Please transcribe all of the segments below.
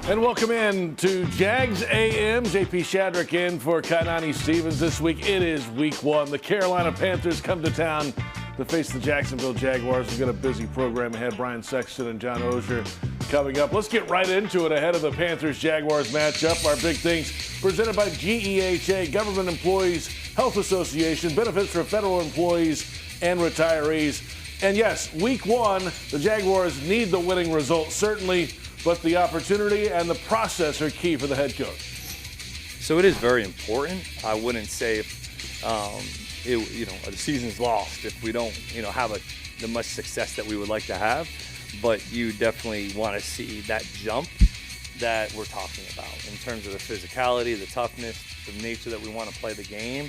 And welcome in to Jags A.M. JP Shadrick in for Kainani Stevens. This week it is week one. The Carolina Panthers come to town to face the Jacksonville Jaguars. We've got a busy program ahead. Brian Sexton and John Oesher coming up. Let's get right into it ahead of the Panthers-Jaguars matchup. Our big things presented by GEHA, Government Employees Health Association, benefits for federal employees and retirees. And yes, week one, the Jaguars need the winning result, certainly, but the opportunity and the process are key for the head coach. So it is very important. I wouldn't say the season's lost if we don't have the much success that we would like to have, but you definitely want to see that jump that we're talking about in terms of the physicality, the toughness, the nature that we want to play the game.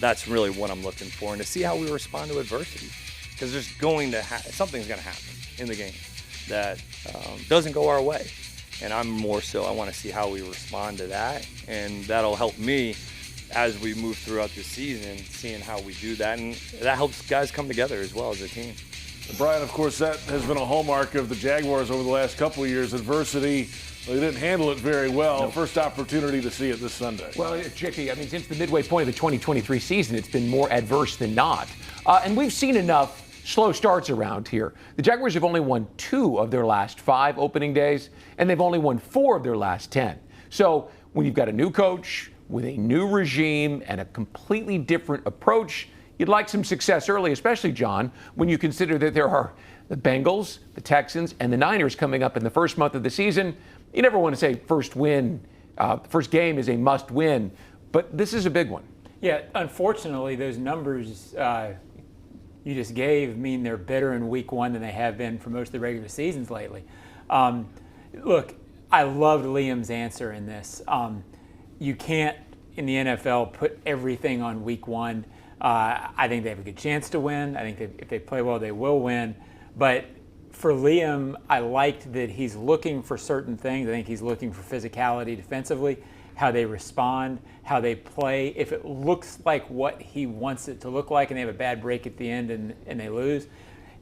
That's really what I'm looking for, and to see how we respond to adversity, because there's something's going to happen in the game that doesn't go our way, and I want to see how we respond to that, and that'll help me as we move throughout the season, seeing how we do that, and that helps guys come together as well as a team. Brian, of course, that has been a hallmark of the Jaguars over the last couple of years. Adversity, they didn't handle it very well. No. First opportunity to see it this Sunday. Well, Chicky, since the midway point of the 2023 season, it's been more adverse than not. And we've seen enough slow starts around here. The Jaguars have only won 2 of their last 5 opening days, and they've only won 4 of their last 10. So when you've got a new coach with a new regime and a completely different approach, you'd like some success early, especially, John, when you consider that there are the Bengals, the Texans, and the Niners coming up in the first month of the season. You never want to say first game is a must win, but this is a big one. Yeah, unfortunately, those numbers you just gave mean they're better in week one than they have been for most of the regular seasons lately. Look, I loved Liam's answer in this. You can't, in the NFL, put everything on week one. I think they have a good chance to win. I think if they play well, they will win. But for Liam, I liked that he's looking for certain things. I think he's looking for physicality defensively, how they respond, how they play. If it looks like what he wants it to look like and they have a bad break at the end and they lose,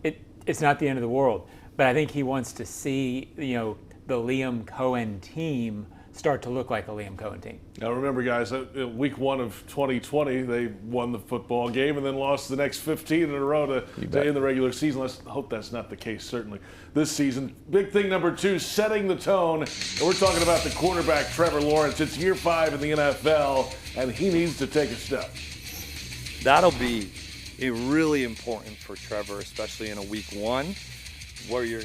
it's not the end of the world. But I think he wants to see the Liam Coen team start to look like a Liam Coen team. Now remember, guys, week one of 2020, they won the football game and then lost the next 15 in a row to end the regular season. Let's hope that's not the case, certainly, this season. Big thing number 2, setting the tone. And we're talking about the quarterback, Trevor Lawrence. It's year 5 in the NFL, and he needs to take a step. That'll be really important for Trevor, especially in a week one, where you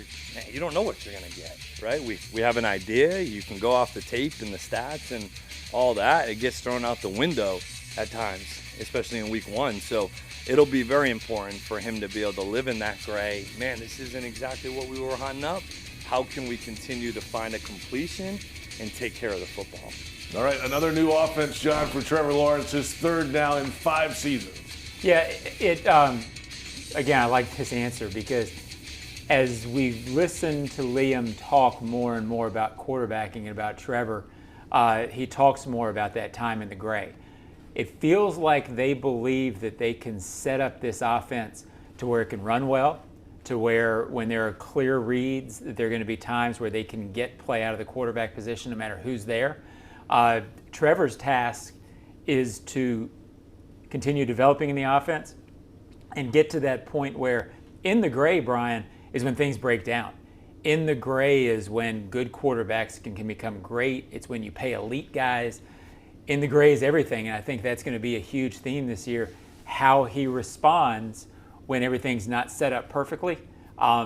don't know what you're going to get, right? We have an idea. You can go off the tape and the stats and all that. It gets thrown out the window at times, especially in week one. So it'll be very important for him to be able to live in that gray. Man, this isn't exactly what we were hunting up. How can we continue to find a completion and take care of the football? All right, another new offense, John, for Trevor Lawrence, his 3rd now in 5 seasons. Yeah, again, I like this answer because as we've listened to Liam talk more and more about quarterbacking and about Trevor, he talks more about that time in the gray. It feels like they believe that they can set up this offense to where it can run well, to where when there are clear reads, that there are going to be times where they can get play out of the quarterback position no matter who's there. Trevor's task is to continue developing in the offense and get to that point where in the gray, Brian, is when things break down. In the gray is when good quarterbacks can become great. It's when you pay elite guys. In the gray is everything, and I think that's going to be a huge theme this year, how he responds when everything's not set up perfectly. I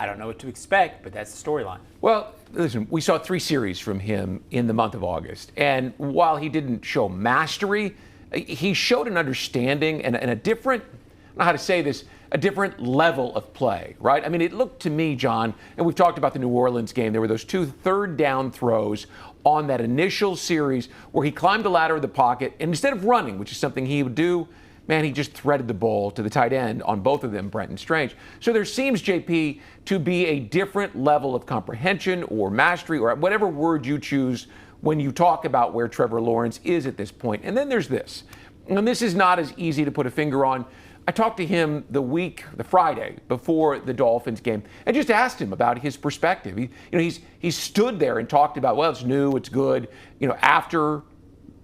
don't know what to expect, but that's the storyline. Well, listen, we saw 3 series from him in the month of August, and while he didn't show mastery, he showed an understanding and a different, I don't know how to say this, a different level of play, right? It looked to me, John, and we've talked about the New Orleans game, there were those 2 third down throws on that initial series where he climbed the ladder of the pocket, and instead of running, which is something he would do, man, he just threaded the ball to the tight end on both of them, Brenton Strange. So there seems, JP, to be a different level of comprehension or mastery or whatever word you choose when you talk about where Trevor Lawrence is at this point. And then there's this, and this is not as easy to put a finger on. I talked to him the Friday before the Dolphins game, and just asked him about his perspective. He stood there and talked about, well, it's new, it's good. After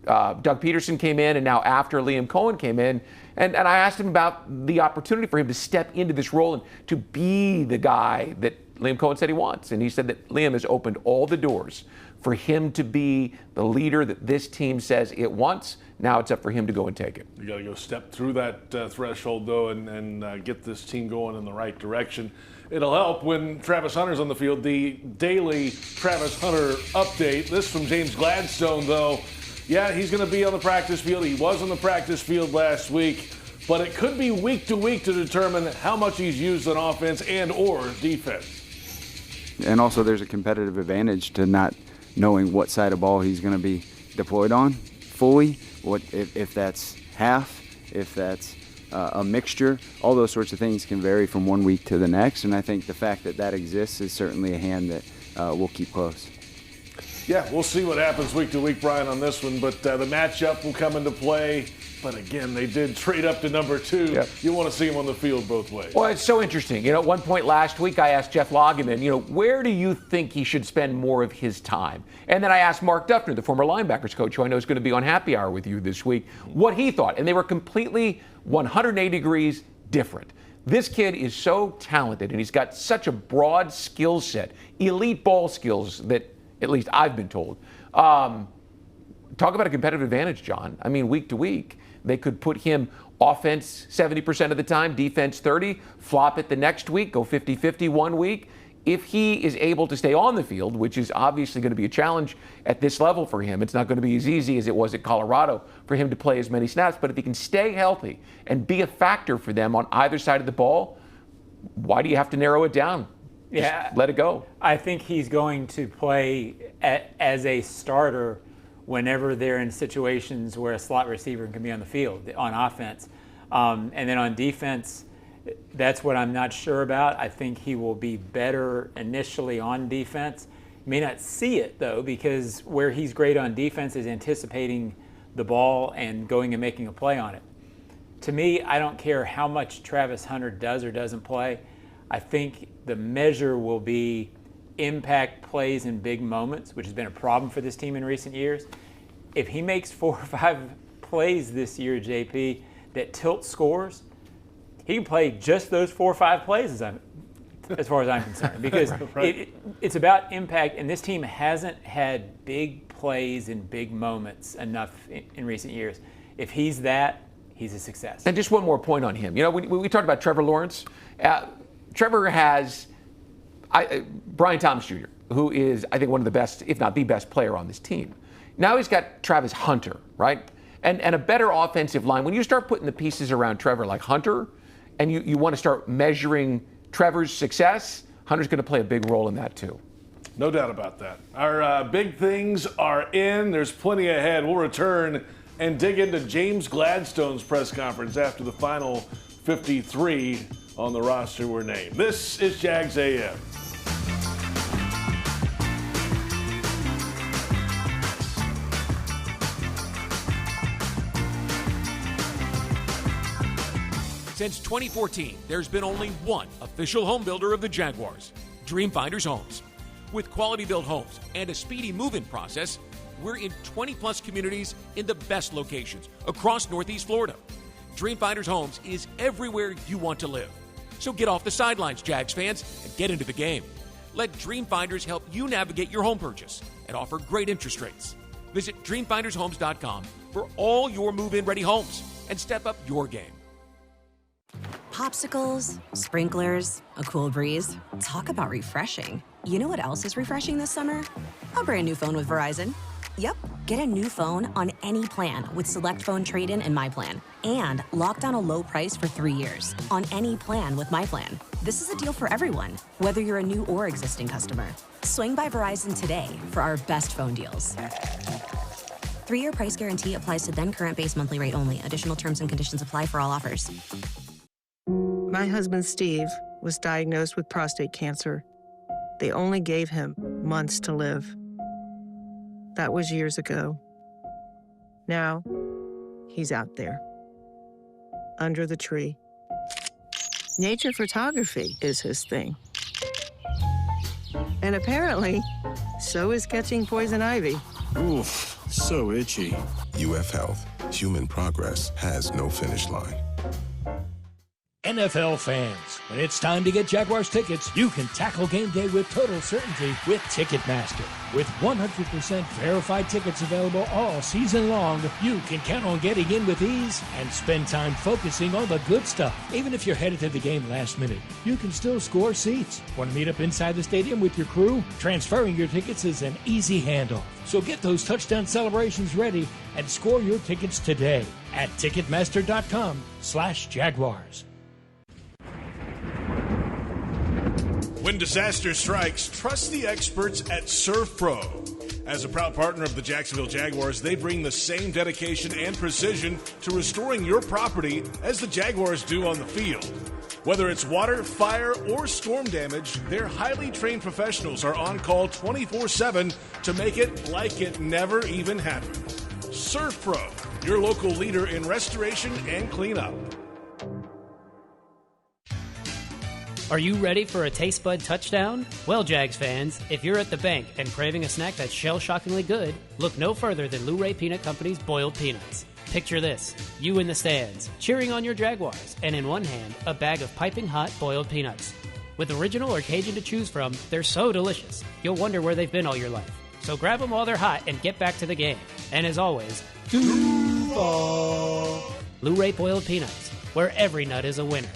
Doug Peterson came in, and now after Liam Coen came in, and I asked him about the opportunity for him to step into this role and to be the guy that Liam Coen said he wants. And he said that Liam has opened all the doors for him to be the leader that this team says it wants. Now it's up for him to go and take it. You got to go step through that threshold, though, and get this team going in the right direction. It'll help when Travis Hunter's on the field. The daily Travis Hunter update. This from James Gladstone, though. Yeah, he's going to be on the practice field. He was on the practice field last week. But it could be week to week to determine how much he's used on offense and or defense. And also there's a competitive advantage to not knowing what side of ball he's going to be deployed on fully, if that's half, if that's a mixture. All those sorts of things can vary from one week to the next, and I think the fact that exists is certainly a hand that we'll keep close. Yeah, we'll see what happens week to week, Brian, on this one, but the matchup will come into play. But again, they did trade up to number 2. Yep. You want to see him on the field both ways. Well, it's so interesting. At one point last week, I asked Jeff Lageman, where do you think he should spend more of his time? And then I asked Mark Duffner, the former linebackers coach, who I know is going to be on Happy Hour with you this week, what he thought. And they were completely 180 degrees different. This kid is so talented, and he's got such a broad skill set, elite ball skills that, at least I've been told. Talk about a competitive advantage, John. I mean, week to week, they could put him offense 70% of the time, defense 30, flop it the next week, go 50-50 one week. If he is able to stay on the field, which is obviously going to be a challenge at this level for him, it's not going to be as easy as it was at Colorado for him to play as many snaps, but if he can stay healthy and be a factor for them on either side of the ball, why do you have to narrow it down? Just let it go. I think he's going to play as a starter whenever they're in situations where a slot receiver can be on the field on offense. And then on defense, that's what I'm not sure about. I think he will be better initially on defense. You may not see it, though, because where he's great on defense is anticipating the ball and going and making a play on it. To me, I don't care how much Travis Hunter does or doesn't play. I think the measure will be impact plays in big moments, which has been a problem for this team in recent years. If he makes 4 or 5 plays this year, JP, that tilt scores, he can play just those 4 or 5 plays as far as I'm concerned, because right. It's about impact, and this team hasn't had big plays in big moments enough in recent years. If he's that, he's a success. And just one more point on him. We talked about Trevor Lawrence. Trevor has Brian Thomas Jr., who is, I think, one of the best, if not the best player on this team. Now he's got Travis Hunter, right? And a better offensive line. When you start putting the pieces around Trevor like Hunter, and you want to start measuring Trevor's success, Hunter's going to play a big role in that too. No doubt about that. Our big things are in. There's plenty ahead. We'll return and dig into James Gladstone's press conference after the final 53 on the roster were named. This is Jags A.M. Since 2014, there's been only one official home builder of the Jaguars, Dreamfinders Homes. With quality-built homes and a speedy move-in process, we're in 20-plus communities in the best locations across Northeast Florida. Dreamfinders Homes is everywhere you want to live. So get off the sidelines, Jags fans, and get into the game. Let Dreamfinders help you navigate your home purchase and offer great interest rates. Visit DreamfindersHomes.com for all your move-in ready homes and step up your game. Popsicles, sprinklers, a cool breeze. Talk about refreshing. You know what else is refreshing this summer? A brand new phone with Verizon. Yep, get a new phone on any plan with Select Phone Trade-in and My Plan. And lock down a low price for 3 years on any plan with My Plan. This is a deal for everyone, whether you're a new or existing customer. Swing by Verizon today for our best phone deals. 3-year price guarantee applies to then current base monthly rate only. Additional terms and conditions apply for all offers. My husband, Steve, was diagnosed with prostate cancer. They only gave him months to live. That was years ago. Now, he's out there, under the tree, nature photography is his thing. And apparently, so is catching poison ivy. Oof, so itchy. UF Health. Human progress has no finish line. NFL fans, when it's time to get Jaguars tickets, you can tackle game day with total certainty with Ticketmaster. With 100% verified tickets available all season long, you can count on getting in with ease and spend time focusing on the good stuff. Even if you're headed to the game last minute, you can still score seats. Want to meet up inside the stadium with your crew? Transferring your tickets is an easy handoff. So get those touchdown celebrations ready and score your tickets today at Ticketmaster.com/Jaguars. When disaster strikes, trust the experts at Surf Pro. As a proud partner of the Jacksonville Jaguars, they bring the same dedication and precision to restoring your property as the Jaguars do on the field. Whether it's water, fire, or storm damage, their highly trained professionals are on call 24/7 to make it like it never even happened. Surf Pro, your local leader in restoration and cleanup. Are you ready for a taste bud touchdown? Well, Jags fans, if you're at the bank and craving a snack that's shell-shockingly good, look no further than Luray Peanut Company's boiled peanuts. Picture this, you in the stands, cheering on your Jaguars, and in one hand, a bag of piping hot boiled peanuts. With original or Cajun to choose from, they're so delicious, you'll wonder where they've been all your life. So grab them while they're hot and get back to the game. And as always, Duval! Luray boiled peanuts, where every nut is a winner.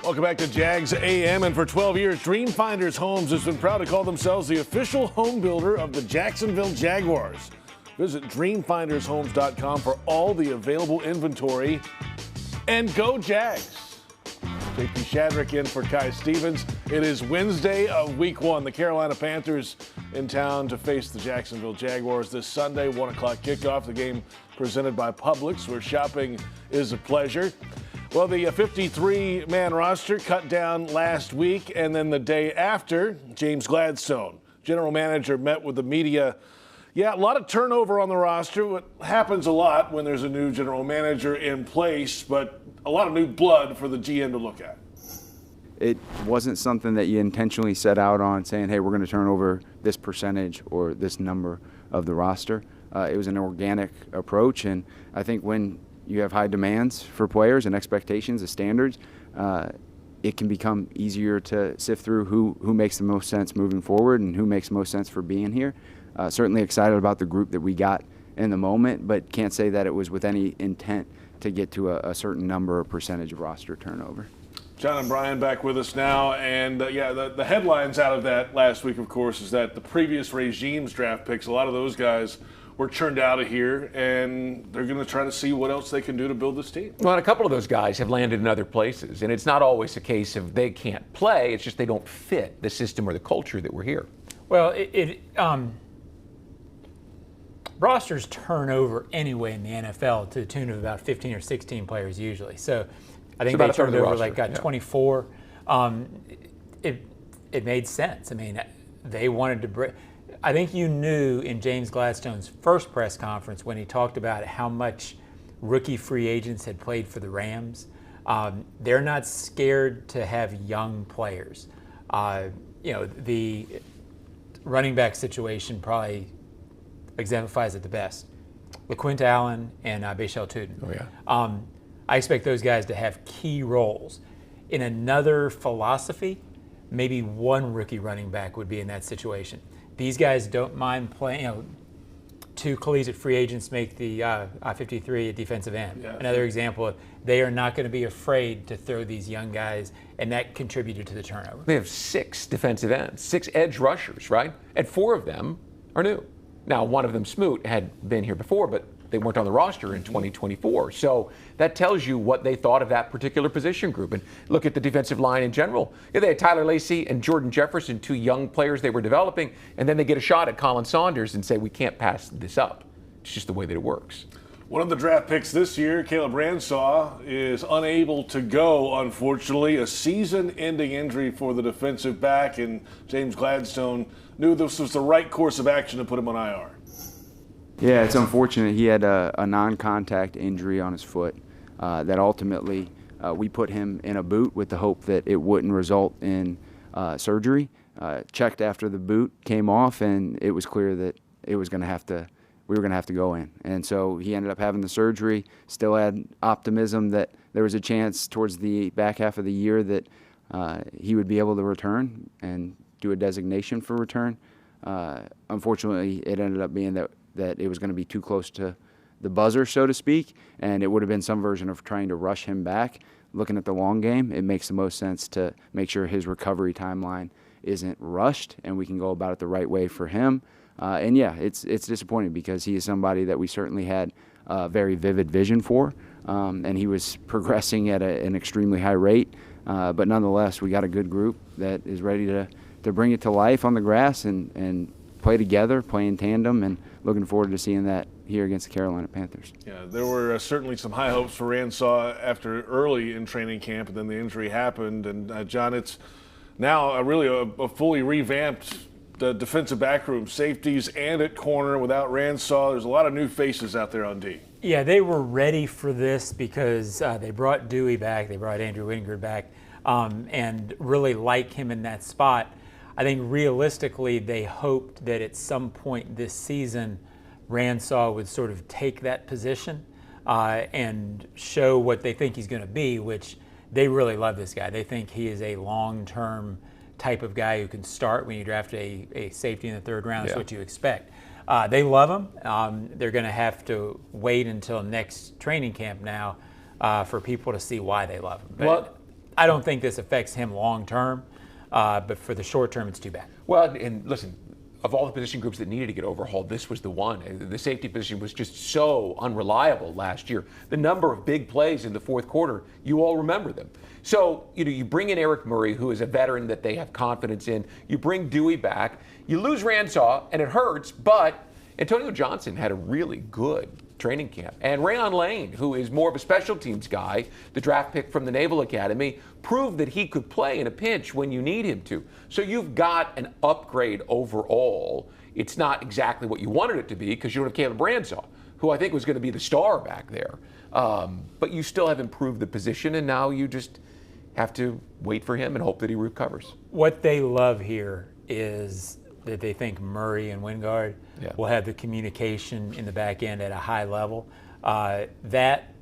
Welcome back to Jags A.M. And for 12 years, Dreamfinders Homes has been proud to call themselves the official home builder of the Jacksonville Jaguars. Visit dreamfindershomes.com for all the available inventory. And go Jags! JP Shadrick in for Kai Stevens. It is Wednesday of Week 1. The Carolina Panthers in town to face the Jacksonville Jaguars this Sunday, 1 o'clock kickoff. The game presented by Publix, where shopping is a pleasure. Well, the 53-man roster cut down last week, and then the day after, James Gladstone, general manager, met with the media. Yeah, a lot of turnover on the roster. It happens a lot when there's a new general manager in place, but a lot of new blood for the GM to look at. It wasn't something that you intentionally set out on saying, hey, we're going to turn over this percentage or this number of the roster. It was an organic approach, and I think when you have high demands for players and expectations and standards, it can become easier to sift through who makes the most sense moving forward and who makes most sense for being here. Certainly excited about the group that we got in the moment, but can't say that it was with any intent to get to a certain number or percentage of roster turnover. John and Brian back with us now, and the headlines out of that last week, of course, is that the previous regime's draft picks, a lot of those guys were churned out of here, and they're going to try to see what else they can do to build this team. Well, and a couple of those guys have landed in other places, and it's not always a case of they can't play. It's just they don't fit the system or the culture that we're here. Well, rosters turn over anyway in the NFL to the tune of about 15 or 16 players usually. So I think they turned over like 24. It made sense. I mean, they wanted to bring. I think you knew in James Gladstone's first press conference when he talked about how much rookie free agents had played for the Rams. They're not scared to have young players. The running back situation probably exemplifies it the best. LaQuint Allen and Bashal Tuden. Oh, yeah. I expect those guys to have key roles. In another philosophy, maybe one rookie running back would be in that situation. These guys don't mind playing. Two collegiate free agents make the I-53 a defensive end. Yeah. Another example, they are not going to be afraid to throw these young guys, and that contributed to the turnover. They have 6 defensive ends, 6 edge rushers, right? And 4 of them are new. Now, one of them, Smoot, had been here before, but they weren't on the roster in 2024. So that tells you what they thought of that particular position group. And look at the defensive line in general. Yeah, they had Tyler Lacey and Jordan Jefferson, 2 young players they were developing, and then they get a shot at Colin Saunders and say, we can't pass this up. It's just the way that it works. One of the draft picks this year, Caleb Ransaw, is unable to go, unfortunately. A season-ending injury for the defensive back, and James Gladstone knew this was the right course of action to put him on IR. Yeah, it's unfortunate. He had a non-contact injury on his foot that ultimately we put him in a boot with the hope that it wouldn't result in surgery. Checked after the boot came off, and it was clear that we were going to have to go in. And so he ended up having the surgery. Still had optimism that there was a chance towards the back half of the year that he would be able to return and do a designation for return. Unfortunately, it ended up being that it was going to be too close to the buzzer, so to speak, and it would have been some version of trying to rush him back. Looking at the long game, it makes the most sense to make sure his recovery timeline isn't rushed and we can go about it the right way for him. And yeah, it's disappointing because he is somebody that we certainly had a very vivid vision for, and he was progressing at an extremely high rate. But nonetheless, we got a good group that is ready to bring it to life on the grass and play together, play in tandem, and looking forward to seeing that here against the Carolina Panthers. Yeah, there were certainly some high hopes for Ransaw after early in training camp, and then the injury happened. And John, it's now really a fully revamped defensive back room, safeties and at corner without Ransaw. There's a lot of new faces out there on D. Yeah, they were ready for this because they brought Dewey back, they brought Andrew Wingard back, and really like him in that spot. I think realistically they hoped that at some point this season Ransaw would sort of take that position and show what they think he's going to be, which they really love this guy. They think he is a long-term type of guy who can start when you draft a safety in the third round. That's what you expect. They love him. They're going to have to wait until next training camp now for people to see why they love him. But I don't think this affects him long-term. But for the short term, it's too bad. Well, and listen, of all the position groups that needed to get overhauled, this was the one. The safety position was just so unreliable last year. The number of big plays in the fourth quarter, you all remember them. So, you bring in Eric Murray, who is a veteran that they have confidence in. You bring Dewey back. You lose Ransaw, and it hurts, but Antonio Johnson had a really good training camp. And Rayon Lane, who is more of a special teams guy, the draft pick from the Naval Academy, proved that he could play in a pinch when you need him to. So you've got an upgrade overall. It's not exactly what you wanted it to be because you don't have Caleb Ransaw, who I think was going to be the star back there. But you still have improved the position, and now you just have to wait for him and hope that he recovers. What they love here is that they think Murray and Wingard will have the communication in the back end at a high level. That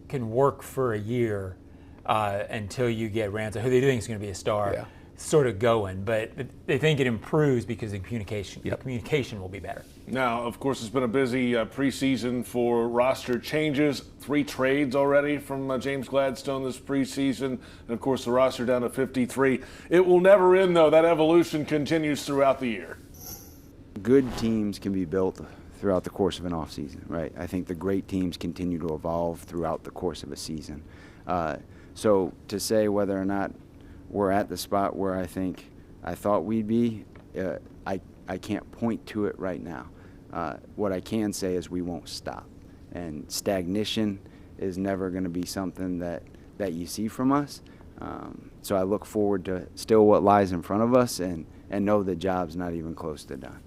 can work for a year until you get Ransaw, who they do think is going to be a star, sort of going. But they think it improves because the communication will be better. Now, of course, it's been a busy preseason for roster changes. 3 trades already from James Gladstone this preseason. And, of course, the roster down to 53. It will never end, though. That evolution continues throughout the year. Good teams can be built throughout the course of an offseason, right? I think the great teams continue to evolve throughout the course of a season. So to say whether or not we're at the spot where I thought we'd be, I can't point to it right now. What I can say is we won't stop. And stagnation is never going to be something that you see from us. So I look forward to still what lies in front of us and know the job's not even close to done.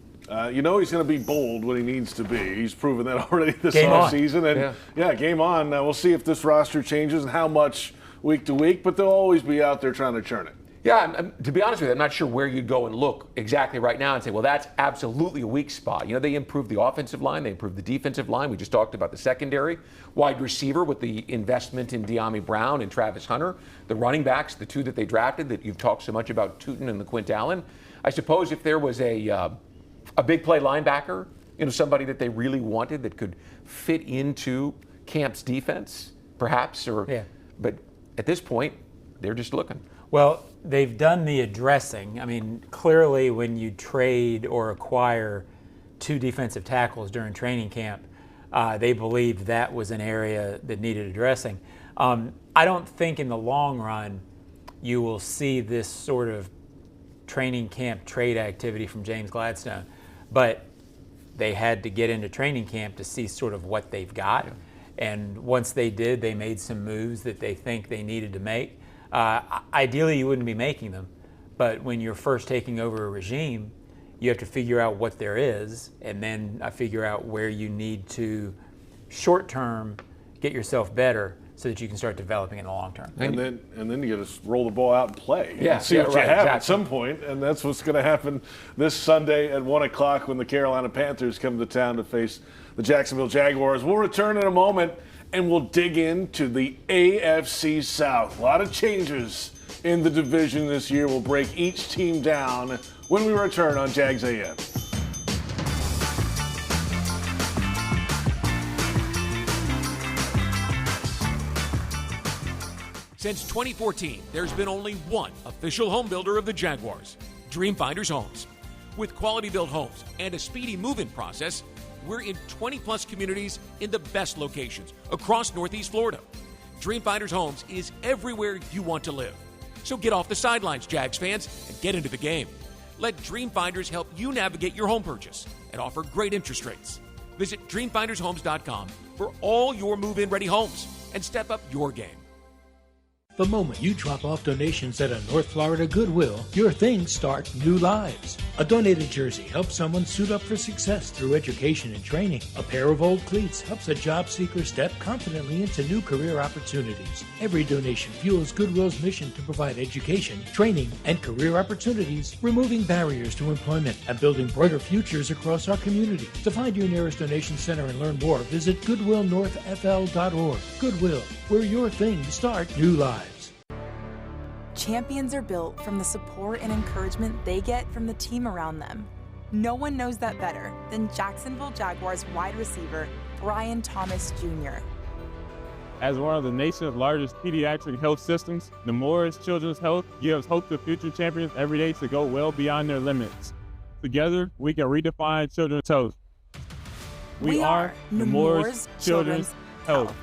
He's going to be bold when he needs to be. He's proven that already this offseason. And game on. We'll see if this roster changes and how much week to week, but they'll always be out there trying to churn it. Yeah, to be honest with you, I'm not sure where you'd go and look exactly right now and say, well, that's absolutely a weak spot. They improved the offensive line. They improved the defensive line. We just talked about the secondary. Wide receiver with the investment in De'Ami Brown and Travis Hunter. The running backs, the 2 that they drafted that you've talked so much about, Tootin and LaQuint Allen. I suppose if there was a big play linebacker, somebody that they really wanted that could fit into Camp's defense, perhaps. But at this point, they're just looking. Well, they've done the addressing. I mean, clearly when you trade or acquire 2 defensive tackles during training camp, they believed that was an area that needed addressing. I don't think in the long run you will see this sort of training camp trade activity from James Gladstone, but they had to get into training camp to see sort of what they've got. And once they did, they made some moves that they think they needed to make. Ideally, you wouldn't be making them, but when you're first taking over a regime, you have to figure out what there is, and then figure out where you need to short-term get yourself better so that you can start developing in the long term. And then you got to roll the ball out and play. Yeah, and see what you have exactly. at some point, and that's what's going to happen this Sunday at 1 o'clock when the Carolina Panthers come to town to face the Jacksonville Jaguars. We'll return in a moment, and we'll dig into the AFC South. A lot of changes in the division this year. We'll break each team down when we return on Jags A.M. Since 2014, there's been only one official home builder of the Jaguars, Dreamfinders Homes. With quality-built homes and a speedy move-in process, we're in 20-plus communities in the best locations across Northeast Florida. Dreamfinders Homes is everywhere you want to live. So get off the sidelines, Jags fans, and get into the game. Let Dreamfinders help you navigate your home purchase and offer great interest rates. Visit DreamfindersHomes.com for all your move-in ready homes and step up your game. The moment you drop off donations at a North Florida Goodwill, your things start new lives. A donated jersey helps someone suit up for success through education and training. A pair of old cleats helps a job seeker step confidently into new career opportunities. Every donation fuels Goodwill's mission to provide education, training, and career opportunities, removing barriers to employment and building brighter futures across our community. To find your nearest donation center and learn more, visit GoodwillNorthFL.org. Goodwill, where your things start new lives. Champions are built from the support and encouragement they get from the team around them. No one knows that better than Jacksonville Jaguars wide receiver Brian Thomas Jr. As one of the nation's largest pediatric health systems, Nemours Children's Health gives hope to future champions every day to go well beyond their limits. Together, we can redefine children's health. We are Nemours Children's Health.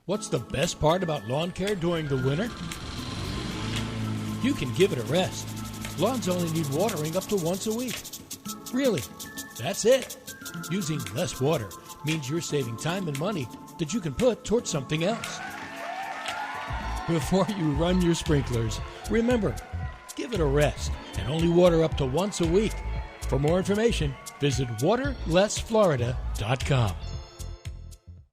What's the best part about lawn care during the winter? You can give it a rest. Lawns only need watering up to once a week. Really, that's it. Using less water means you're saving time and money that you can put towards something else. Before you run your sprinklers, remember, give it a rest and only water up to once a week. For more information, visit waterlessflorida.com.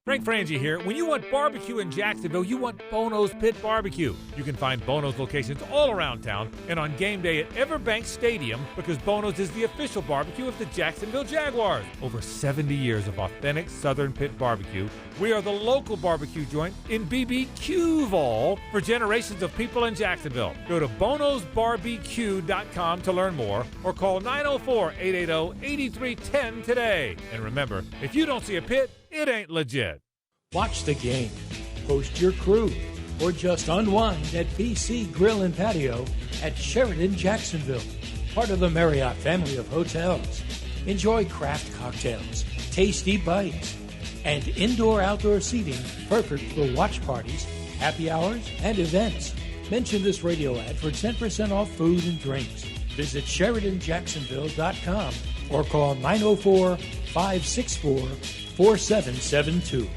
Frank Frangie here. When you want barbecue in Jacksonville, you want Bono's Pit Barbecue. You can find Bono's locations all around town and on game day at Everbank Stadium because Bono's is the official barbecue of the Jacksonville Jaguars. Over 70 years of authentic Southern Pit Barbecue. We are the local barbecue joint in BBQval for generations of people in Jacksonville. Go to bonosbarbecue.com to learn more or call 904-880-8310 today. And remember, if you don't see a pit, it ain't legit. Watch the game, host your crew, or just unwind at BC Grill and Patio at Sheridan Jacksonville, part of the Marriott family of hotels. Enjoy craft cocktails, tasty bites, and indoor-outdoor seating perfect for watch parties, happy hours, and events. Mention this radio ad for 10% off food and drinks. Visit SheridanJacksonville.com or call 904-564-4772.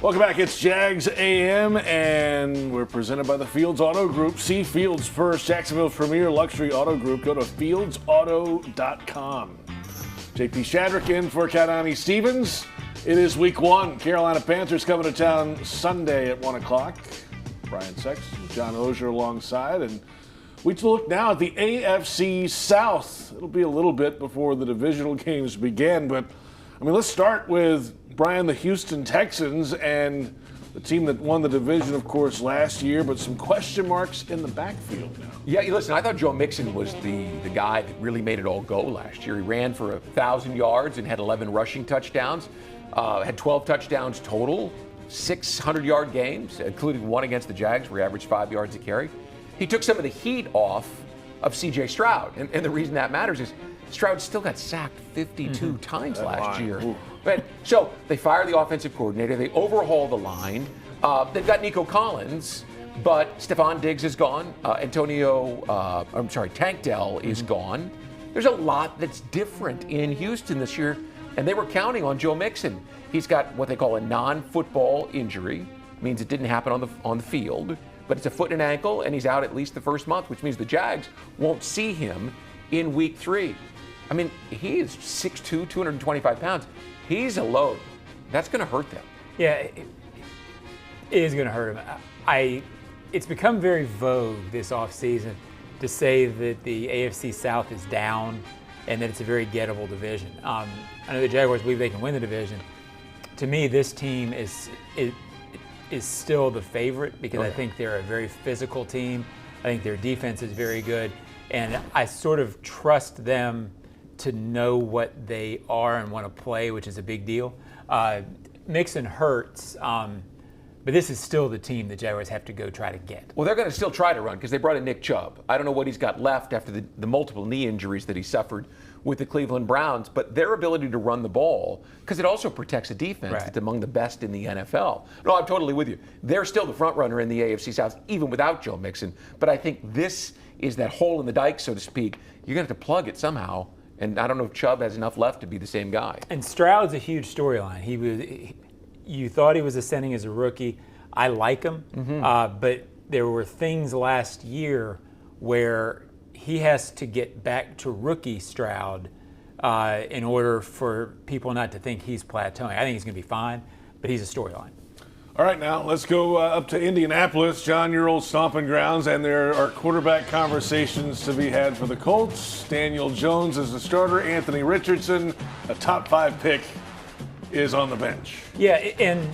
Welcome back. It's Jags A.M. and we're presented by the Fields Auto Group. See Fields first, Jacksonville's premier luxury auto group. Go to fieldsauto.com. JP Shadrick in for Kainani Stevens. It is week one. Carolina Panthers coming to town Sunday at 1 o'clock. Brian Sexton, John Oesher alongside. And we look now at the AFC South. It'll be a little bit before the divisional games begin, but let's start with Brian, the Houston Texans, and the team that won the division, of course, last year, but some question marks in the backfield now. Yeah, listen, I thought Joe Mixon was the guy that really made it all go last year. He ran for 1,000 yards and had 11 rushing touchdowns, had 12 touchdowns total, 600-yard games, including one against the Jags where he averaged 5 yards a carry. He took some of the heat off of C.J. Stroud, and the reason that matters is Stroud still got sacked 52 times last year. But so they fire the offensive coordinator, they overhaul the line. They've got Nico Collins, but Stephon Diggs is gone. Tank Dell is gone. There's a lot that's different in Houston this year, and they were counting on Joe Mixon. He's got what they call a non-football injury. means it didn't happen on the field, but it's a foot and an ankle, and he's out at least the first month, which means the Jags won't see him in week 3. I mean, he is 6'2", 225 pounds. He's a load. That's going to hurt them. Yeah, it is going to hurt him. It's become very vogue this offseason to say that the AFC South is down and that it's a very gettable division. I know the Jaguars believe they can win the division. To me, this team is still the favorite because I think they're a very physical team. I think their defense is very good, and I sort of trust them to know what they are and want to play, which is a big deal. Mixon hurts, but this is still the team the Jaguars have to go try to get. Well, they're going to still try to run because they brought in Nick Chubb. I don't know what he's got left after the multiple knee injuries that he suffered with the Cleveland Browns, but their ability to run the ball, because it also protects a defense that's among the best in the NFL. No, I'm totally with you. They're still the front runner in the AFC South, even without Joe Mixon. But I think this is that hole in the dike, so to speak. You're going to have to plug it somehow. And I don't know if Chubb has enough left to be the same guy. And Stroud's a huge storyline. You thought he was ascending as a rookie. I like him, but there were things last year where he has to get back to rookie Stroud in order for people not to think he's plateauing. I think he's going to be fine, but he's a storyline. All right, now let's go up to Indianapolis, John, your old stomping grounds, and there are quarterback conversations to be had for the Colts. Daniel Jones is the starter. Anthony Richardson, a top 5 pick, is on the bench. Yeah, and,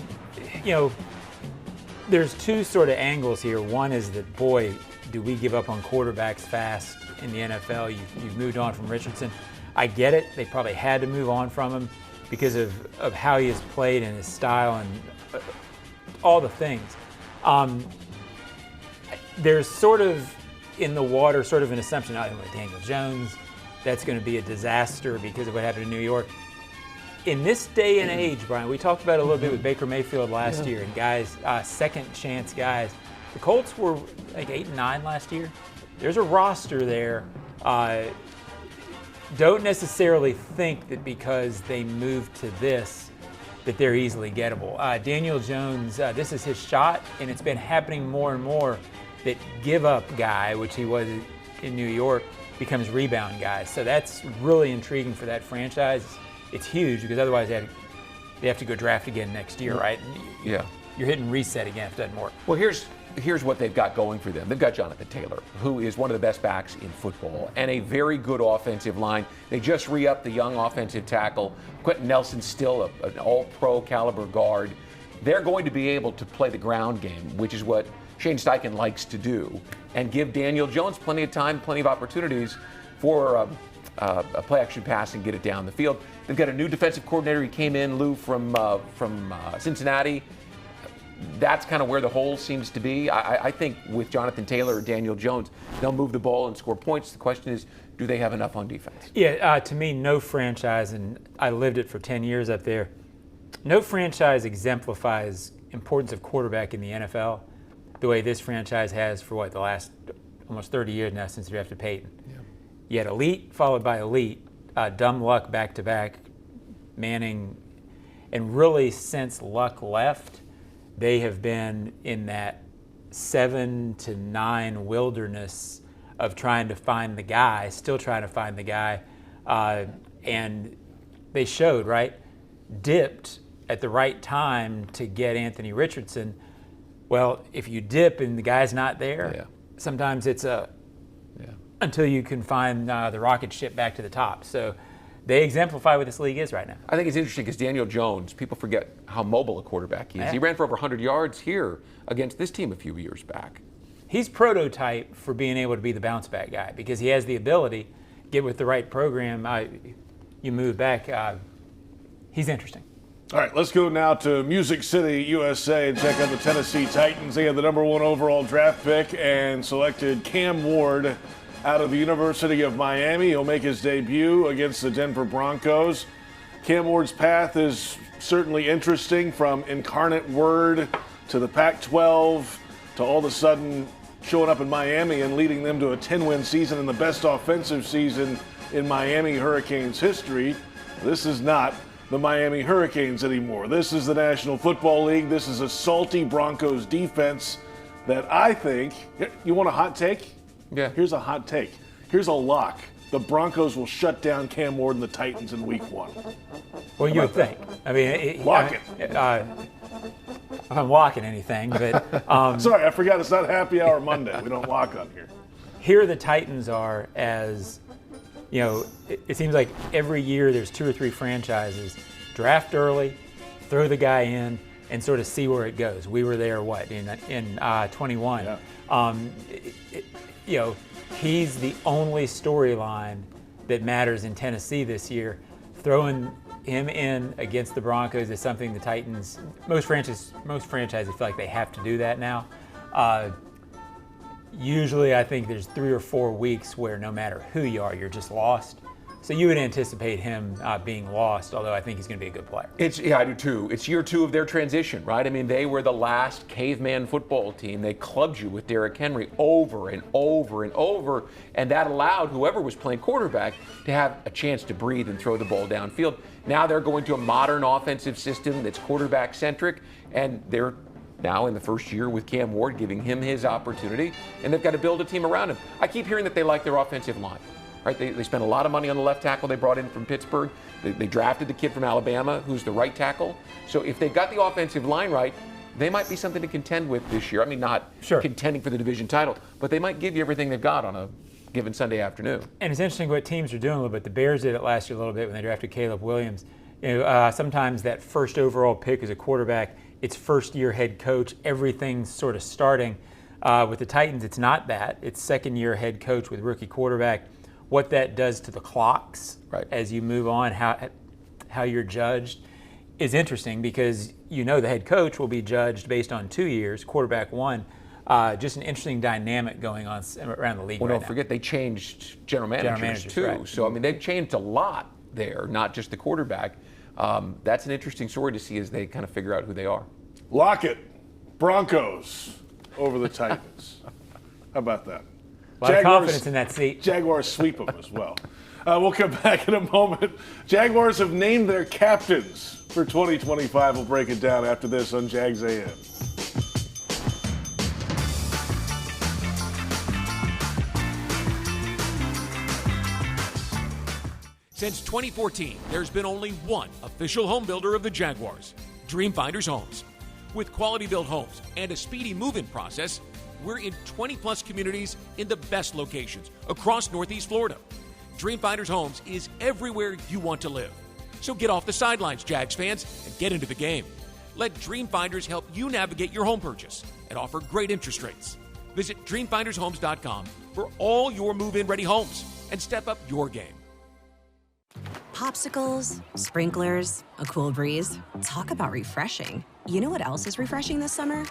there's two sort of angles here. One is that, boy, do we give up on quarterbacks fast in the NFL. You've moved on from Richardson. I get it. They probably had to move on from him because of how he has played and his style and all the things. There's sort of in the water, sort of an assumption, with Daniel Jones, that's going to be a disaster because of what happened in New York. In this day and age, Brian, we talked about it a little bit with Baker Mayfield last year and guys, second chance guys. The Colts were like 8-9 last year. There's a roster there. Don't necessarily think that because they moved to this that they're easily gettable. Daniel Jones, this is his shot, and it's been happening more and more that give-up guy, which he was in New York, becomes rebound guy. So that's really intriguing for that franchise. It's huge because otherwise they have to go draft again next year, right? Yeah. You're hitting reset again if it doesn't work. Well, here's what they've got going for them. They've got Jonathan Taylor, who is one of the best backs in football, and a very good offensive line. They just re-upped the young offensive tackle. Quentin Nelson's still an all-pro caliber guard. They're going to be able to play the ground game, which is what Shane Steichen likes to do, and give Daniel Jones plenty of time, plenty of opportunities for a play-action pass and get it down the field. They've got a new defensive coordinator. He came in, Lou, from Cincinnati. That's kind of where the hole seems to be. I think with Jonathan Taylor or Daniel Jones, they'll move the ball and score points. The question is, do they have enough on defense? Yeah, to me, no franchise, and I lived it for 10 years up there, no franchise exemplifies importance of quarterback in the NFL the way this franchise has for the last almost 30 years now since they drafted Peyton. Yeah. You had elite followed by elite, dumb luck back-to-back, Manning, and really since Luck left, they have been in that 7 to 9 wilderness of trying to find the guy, still trying to find the guy, and they showed, right? Dipped at the right time to get Anthony Richardson. Well, if you dip and the guy's not there, sometimes it's until you can find the rocket ship back to the top. So they exemplify what this league is right now. I think it's interesting because Daniel Jones, people forget how mobile a quarterback he is. He ran for over 100 yards here against this team a few years back. He's prototype for being able to be the bounce back guy because he has the ability, get with the right program, you move back. He's interesting. All right, let's go now to Music City, USA, and check out the Tennessee Titans. They have the number 1 overall draft pick and selected Cam Ward out of the University of Miami. He'll make his debut against the Denver Broncos. Cam Ward's path is certainly interesting, from Incarnate Word to the Pac-12 to all of a sudden showing up in Miami and leading them to a 10-win season and the best offensive season in Miami Hurricanes history. This is not the Miami Hurricanes anymore. This is the National Football League. This is a salty Broncos defense that I think, you want a hot take? Yeah. Here's a hot take. Here's a lock. The Broncos will shut down Cam Ward and the Titans in week 1. Well, you would think. I mean, lock it. I'm locking anything, but sorry, I forgot it's not Happy Hour Monday. We don't lock on here. Here the Titans are as, you know, it seems like every year there's 2 or 3 franchises draft early, throw the guy in, and sort of see where it goes. We were there, in 21. Yeah. You know, he's the only storyline that matters in Tennessee this year. Throwing him in against the Broncos is something the Titans, most franchises feel like they have to do that now. Usually I think there's 3 or 4 weeks where no matter who you are, you're just lost. So you would anticipate him being lost, although I think he's going to be a good player. Yeah, I do too. It's year 2 of their transition, right? I mean, they were the last caveman football team. They clubbed you with Derrick Henry over and over and over, and that allowed whoever was playing quarterback to have a chance to breathe and throw the ball downfield. Now they're going to a modern offensive system that's quarterback-centric, and they're now in the first year with Cam Ward, giving him his opportunity, and they've got to build a team around him. I keep hearing that they like their offensive line. Right, they spent a lot of money on the left tackle they brought in from Pittsburgh. They drafted the kid from Alabama, who's the right tackle. So if they've got the offensive line right, they might be something to contend with this year. I mean, not contending for the division title, but they might give you everything they've got on a given Sunday afternoon. And it's interesting what teams are doing a little bit. The Bears did it last year a little bit when they drafted Caleb Williams. You know, sometimes that first overall pick as a quarterback, it's first-year head coach, everything's sort of starting. With the Titans, it's not that. It's second-year head coach with rookie quarterback. What that does to the clocks as you move on, how you're judged, is interesting because you know the head coach will be judged based on 2 years, quarterback 1. Just an interesting dynamic going on around the league right now. Well, don't forget they changed general managers too. Right. So, I mean, they've changed a lot there, not just the quarterback. That's an interesting story to see as they kind of figure out who they are. Lock it. Broncos over the Titans. How about that? A lot of confidence in that seat. Jaguars sweep them as well. We'll come back in a moment. Jaguars have named their captains for 2025. We'll break it down after this on Jags A.M. Since 2014, there's been only one official home builder of the Jaguars, Dreamfinders Homes. With quality-built homes and a speedy move-in process, we're in 20-plus communities in the best locations across Northeast Florida. Dreamfinders Homes is everywhere you want to live. So get off the sidelines, Jags fans, and get into the game. Let Dreamfinders help you navigate your home purchase and offer great interest rates. Visit dreamfindershomes.com for all your move-in ready homes and step up your game. Popsicles, sprinklers, a cool breeze. Talk about refreshing. You know what else is refreshing this summer?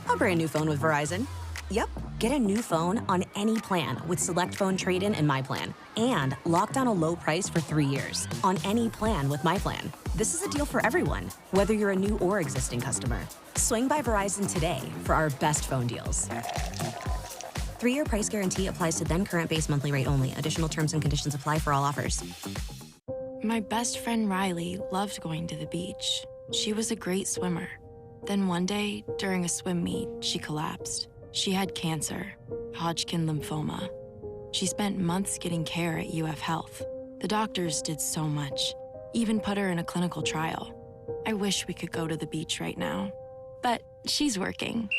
A brand new phone with Verizon. Yep, get a new phone on any plan with Select Phone Trade-In and My Plan. And lock down a low price for 3 years on any plan with My Plan. This is a deal for everyone, whether you're a new or existing customer. Swing by Verizon today for our best phone deals. 3-year price guarantee applies to then current base monthly rate only. Additional terms and conditions apply for all offers. My best friend Riley loved going to the beach. She was a great swimmer. Then one day, during a swim meet, she collapsed. She had cancer, Hodgkin lymphoma. She spent months getting care at UF Health. The doctors did so much, even put her in a clinical trial. I wish we could go to the beach right now, but she's working.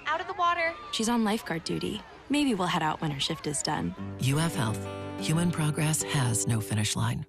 Out of the water. She's on lifeguard duty. Maybe we'll head out when her shift is done. UF Health. Human progress has no finish line.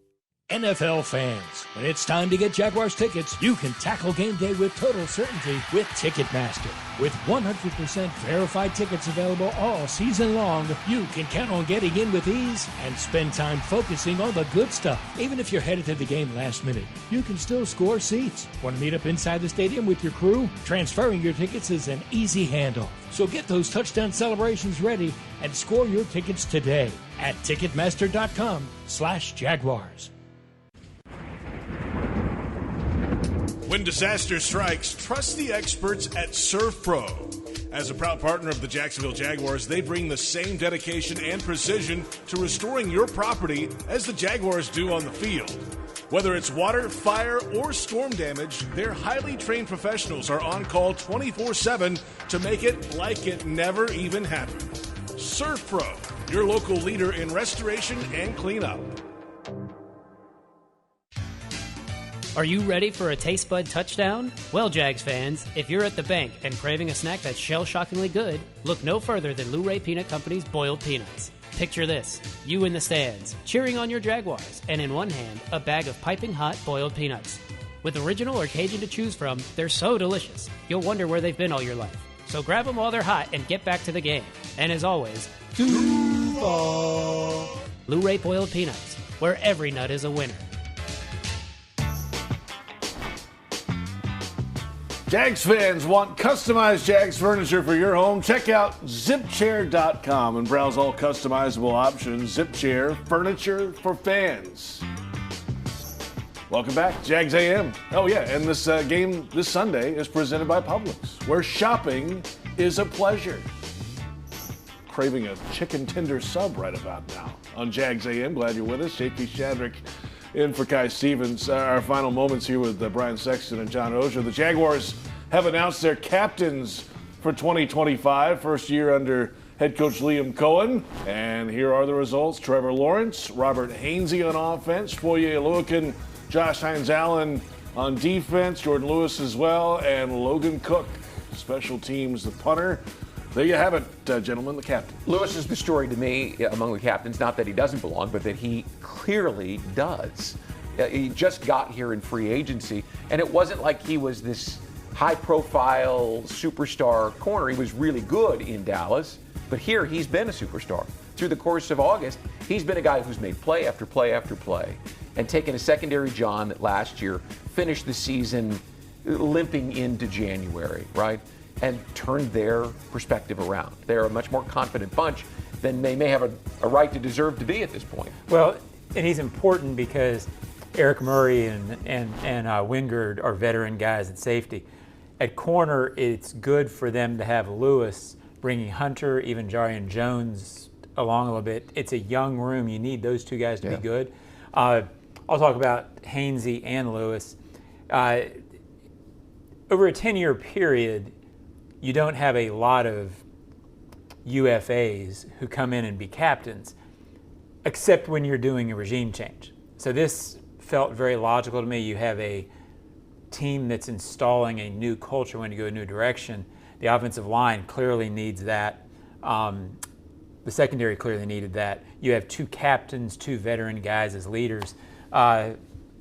NFL fans, when it's time to get Jaguars tickets, you can tackle game day with total certainty with Ticketmaster. With 100% verified tickets available all season long, you can count on getting in with ease and spend time focusing on the good stuff. Even if you're headed to the game last minute, you can still score seats. Want to meet up inside the stadium with your crew? Transferring your tickets is an easy handoff. So get those touchdown celebrations ready and score your tickets today at Ticketmaster.com/Jaguars. When disaster strikes, trust the experts at ServPro. As a proud partner of the Jacksonville Jaguars, they bring the same dedication and precision to restoring your property as the Jaguars do on the field. Whether it's water, fire, or storm damage, their highly trained professionals are on call 24/7 to make it like it never even happened. Surf Pro, your local leader in restoration and cleanup. Are you ready for a taste bud touchdown? Well, Jags fans, if you're at the bank and craving a snack that's shell-shockingly good, look no further than Luray Peanut Company's boiled peanuts. Picture this, you in the stands, cheering on your Jaguars, and in one hand, a bag of piping hot boiled peanuts. With original or Cajun to choose from, they're so delicious, you'll wonder where they've been all your life. So grab them while they're hot and get back to the game. And as always, Duval! Luray boiled peanuts, where every nut is a winner. Jags fans want customized Jags furniture for your home? Check out zipchair.com and browse all customizable options. ZipChair, furniture for fans. Welcome back, Jags A.M. Oh yeah, and this game this Sunday is presented by Publix, where shopping is a pleasure. Craving a chicken tender sub right about now on Jags A.M. Glad you're with us. JP Shadrick in for Kai Stevens. Our final moments here with Brian Sexton and John Oesher. The Jaguars have announced their captains for 2025, first year under head coach Liam Coen. And here are the results. Trevor Lawrence, Robert Hainsey on offense, Foye Oluokun, Josh Hines-Allen on defense, Jordan Lewis as well, and Logan Cook, special teams, the punter. There you have it, gentlemen, the captain. Lewis is the story to me among the captains, not that he doesn't belong, but that he clearly does. He just got here in free agency, and it wasn't like he was this high-profile superstar corner. He was really good in Dallas, but here he's been a superstar. Through the course of August, he's been a guy who's made play after play after play and taken a secondary John that last year finished the season limping into January, right? And turned their perspective around. They're a much more confident bunch than they may have a right to deserve to be at this point. Well, and he's important because Eric Murray and Wingard are veteran guys at safety. At corner, it's good for them to have Lewis bringing Hunter, even Jarian Jones along a little bit. It's a young room. You need those two guys to be good. I'll talk about Hainsey and Lewis. Over a 10-year period, you don't have a lot of UFAs who come in and be captains, except when you're doing a regime change. So this felt very logical to me. You have a team that's installing a new culture when you go a new direction. The offensive line clearly needs that. The secondary clearly needed that. You have two captains, two veteran guys as leaders.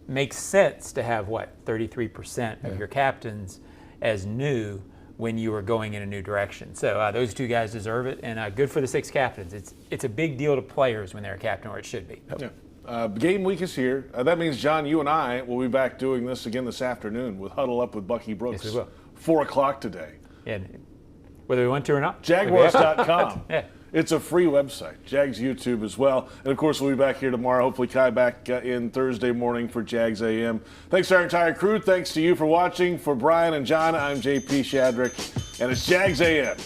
Makes sense to have, 33% of your captains as new when you are going in a new direction. So those two guys deserve it, and good for the six captains. It's a big deal to players when they're a captain, or it should be. Yeah. Game week is here. That means, John, you and I will be back doing this again this afternoon with Huddle Up with Bucky Brooks. Yes, we will. 4 o'clock today. Yeah, whether we want to or not. Jaguars.com. Yeah. It's a free website. Jags YouTube as well. And, of course, we'll be back here tomorrow. Hopefully Kai back in Thursday morning for Jags A.M. Thanks to our entire crew. Thanks to you for watching. For Brian and John, I'm JP Shadrick, and it's Jags A.M.